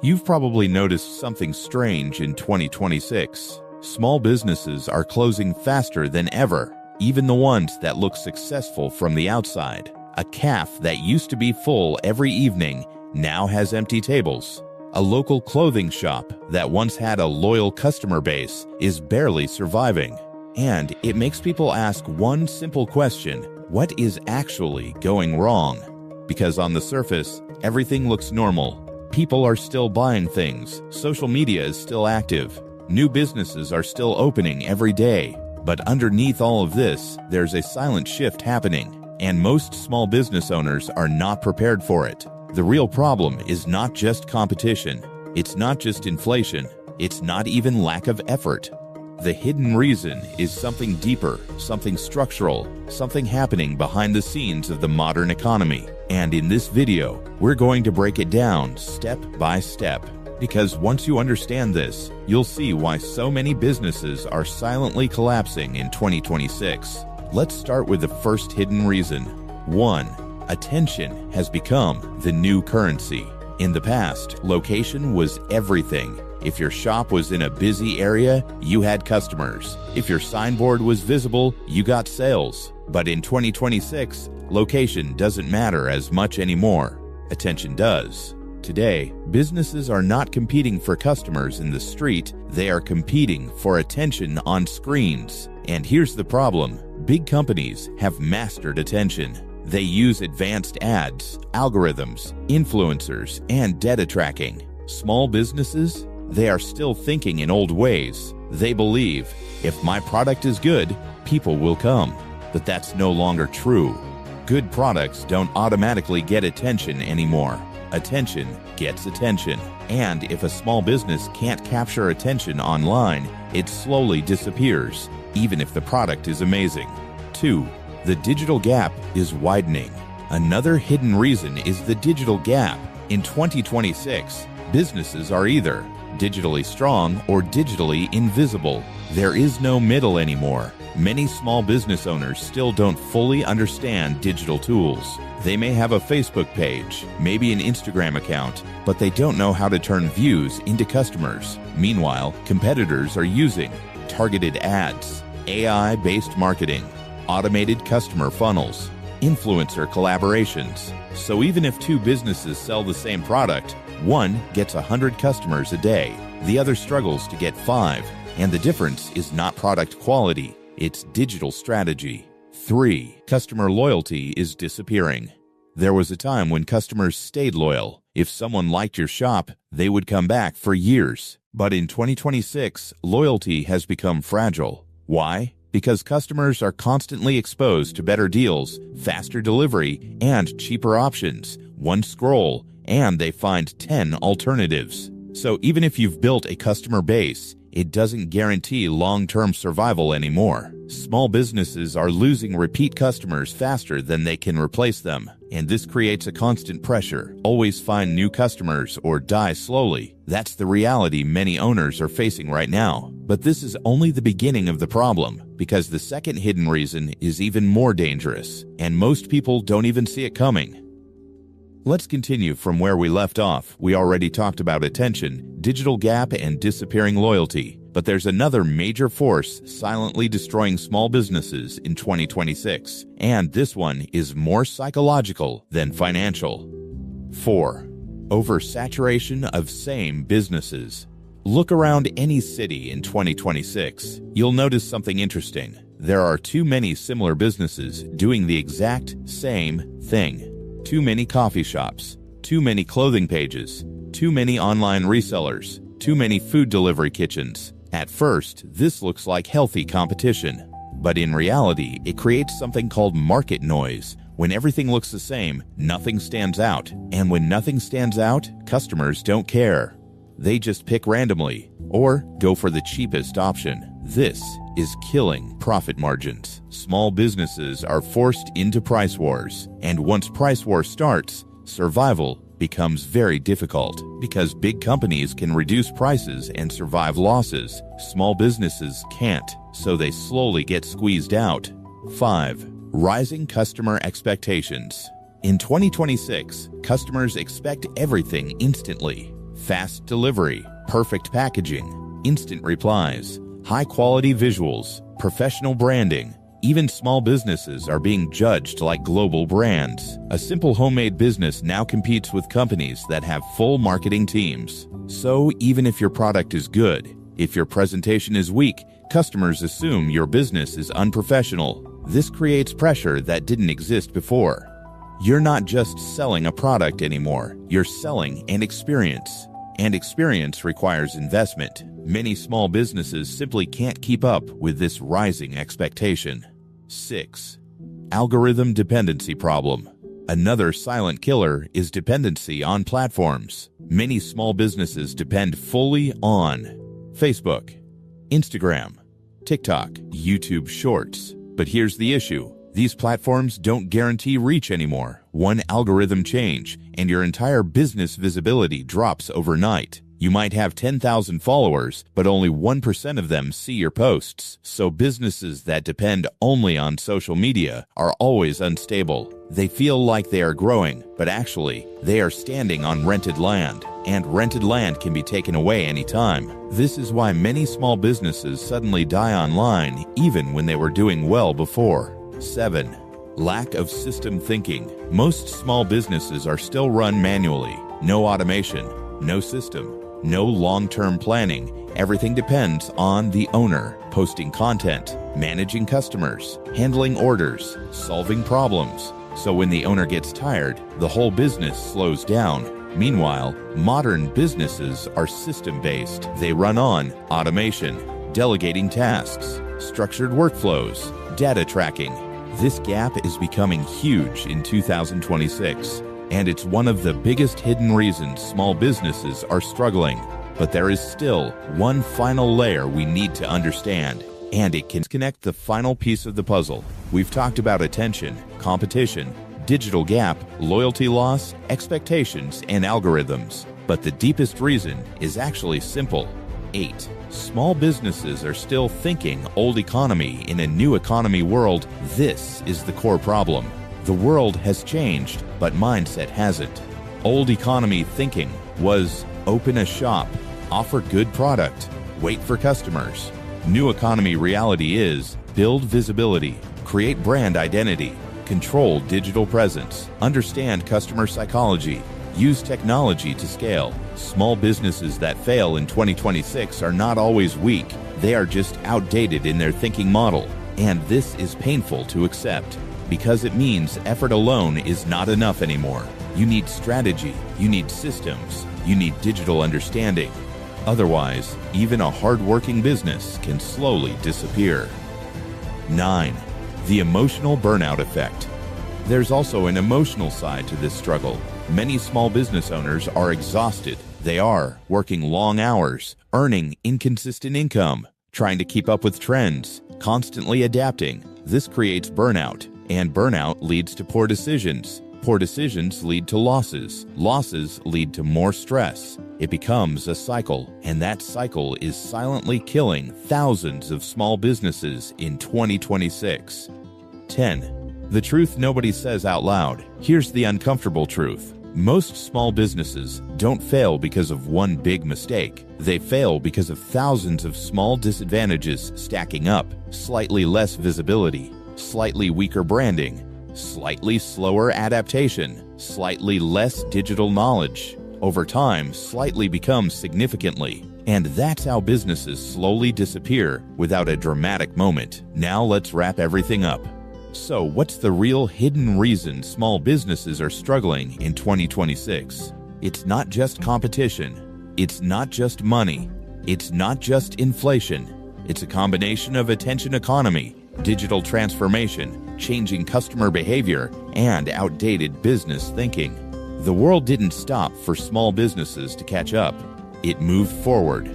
You've probably noticed something strange in 2026. Small businesses are closing faster than ever, even the ones that look successful from the outside. A cafe that used to be full every evening now has empty tables. A local clothing shop that once had a loyal customer base is barely surviving. And it makes people ask one simple question: what is actually going wrong? Because on the surface, everything looks normal. People are still buying things, social media is still active, new businesses are still opening every day. But underneath all of this, there's a silent shift happening, and most small business owners are not prepared for it. The real problem is not just competition, it's not just inflation, it's not even lack of effort. The hidden reason is something deeper, something structural, something happening behind the scenes of the modern economy. And in this video, we're going to break it down step by step. Because once you understand this, you'll see why so many businesses are silently collapsing in 2026. Let's start with the first hidden reason. 1. Attention has become the new currency. In the past, location was everything. If your shop was in a busy area, you had customers. If your signboard was visible, you got sales. But in 2026, location doesn't matter as much anymore. Attention does. Today, businesses are not competing for customers in the street, they are competing for attention on screens. And here's the problem: big companies have mastered attention. They use advanced ads, algorithms, influencers, and data tracking. Small businesses, they are still thinking in old ways. They believe, if my product is good, people will come. But that's no longer true. Good products don't automatically get attention anymore. Attention gets attention. And if a small business can't capture attention online, it slowly disappears, even if the product is amazing. 2. The digital gap is widening. Another hidden reason is the digital gap. In 2026, businesses are either digitally strong or digitally invisible. There is no middle anymore. Many small business owners still don't fully understand digital tools. They may have a Facebook page, maybe an Instagram account, but they don't know how to turn views into customers. Meanwhile, competitors are using targeted ads, AI-based marketing, automated customer funnels, influencer collaborations. So even if two businesses sell the same product, one gets 100 customers a day, the other struggles to get 5, and the difference is not product quality, it's digital strategy. 3. Customer loyalty is disappearing. There was a time when customers stayed loyal. If someone liked your shop, they would come back for years. But in 2026, loyalty has become fragile. Why? Because customers are constantly exposed to better deals, faster delivery, and cheaper options. One scroll, and they find 10 alternatives. So even if you've built a customer base, it doesn't guarantee long-term survival anymore. Small businesses are losing repeat customers faster than they can replace them, and this creates a constant pressure. Always find new customers or die slowly. That's the reality many owners are facing right now. But this is only the beginning of the problem, because the second hidden reason is even more dangerous, and most people don't even see it coming. Let's continue from where we left off. We already talked about attention, digital gap, and disappearing loyalty. But there's another major force silently destroying small businesses in 2026. And this one is more psychological than financial. 4. Oversaturation of same businesses. Look around any city in 2026. You'll notice something interesting. There are too many similar businesses doing the exact same thing. Too many coffee shops, too many clothing pages, too many online resellers, too many food delivery kitchens. At first, this looks like healthy competition. But in reality, it creates something called market noise. When everything looks the same, nothing stands out. And when nothing stands out, customers don't care. They just pick randomly or go for the cheapest option. This is killing profit margins. Small businesses are forced into price wars, and once price war starts, survival becomes very difficult. Because big companies can reduce prices and survive losses, small businesses can't, so they slowly get squeezed out. 5. Rising customer expectations. In 2026, customers expect everything instantly. fast delivery, perfect packaging, instant replies, high-quality visuals, professional branding. Even small businesses are being judged like global brands. A simple homemade business now competes with companies that have full marketing teams. So even if your product is good, if your presentation is weak, customers assume your business is unprofessional. This creates pressure that didn't exist before. You're not just selling a product anymore, you're selling an experience. And experience requires investment. Many small businesses simply can't keep up with this rising expectation. 6. Algorithm dependency problem. Another silent killer is dependency on platforms. Many small businesses depend fully on Facebook, Instagram, TikTok, YouTube Shorts. But here's the issue. These platforms don't guarantee reach anymore. One algorithm change, and your entire business visibility drops overnight. You might have 10,000 followers, but only 1% of them see your posts. So businesses that depend only on social media are always unstable. They feel like they are growing, but actually, they are standing on rented land, and rented land can be taken away anytime. This is why many small businesses suddenly die online, even when they were doing well before. 7. Lack of system thinking. Most small businesses are still run manually. No automation, no system, no long-term planning. Everything depends on the owner, posting content, managing customers, handling orders, solving problems. So when the owner gets tired, the whole business slows down. Meanwhile, modern businesses are system-based. They run on automation, delegating tasks, structured workflows, data tracking. This gap is becoming huge in 2026, and it's one of the biggest hidden reasons small businesses are struggling. But there is still one final layer we need to understand, and it can connect the final piece of the puzzle. We've talked about attention, competition, digital gap, loyalty loss, expectations, and algorithms. But the deepest reason is actually simple. 8. Small businesses are still thinking old economy in a new economy world. This is the core problem. The world has changed, but mindset hasn't. Old economy thinking was open a shop, offer good product, wait for customers. New economy reality is build visibility, create brand identity, control digital presence, understand customer psychology, use technology to scale. Small businesses that fail in 2026 are not always weak. They are just outdated in their thinking model. And this is painful to accept because it means effort alone is not enough anymore. You need strategy, you need systems, you need digital understanding. Otherwise, even a hard-working business can slowly disappear. 9. The emotional burnout effect. There's also an emotional side to this struggle. Many small business owners are exhausted. They are working long hours, earning inconsistent income, trying to keep up with trends, constantly adapting. This creates burnout, and burnout leads to poor decisions. Poor decisions lead to losses. Losses lead to more stress. It becomes a cycle, and that cycle is silently killing thousands of small businesses in 2026. 10. The truth nobody says out loud. Here's the uncomfortable truth. Most small businesses don't fail because of one big mistake. They fail because of thousands of small disadvantages stacking up. Slightly less visibility, slightly weaker branding, slightly slower adaptation, slightly less digital knowledge. Over time, slightly becomes significantly. And that's how businesses slowly disappear without a dramatic moment. Now let's wrap everything up. So what's the real hidden reason small businesses are struggling in 2026? It's not just competition. It's not just money. It's not just inflation. It's a combination of attention economy, digital transformation, changing customer behavior, and outdated business thinking. The world didn't stop for small businesses to catch up. It moved forward.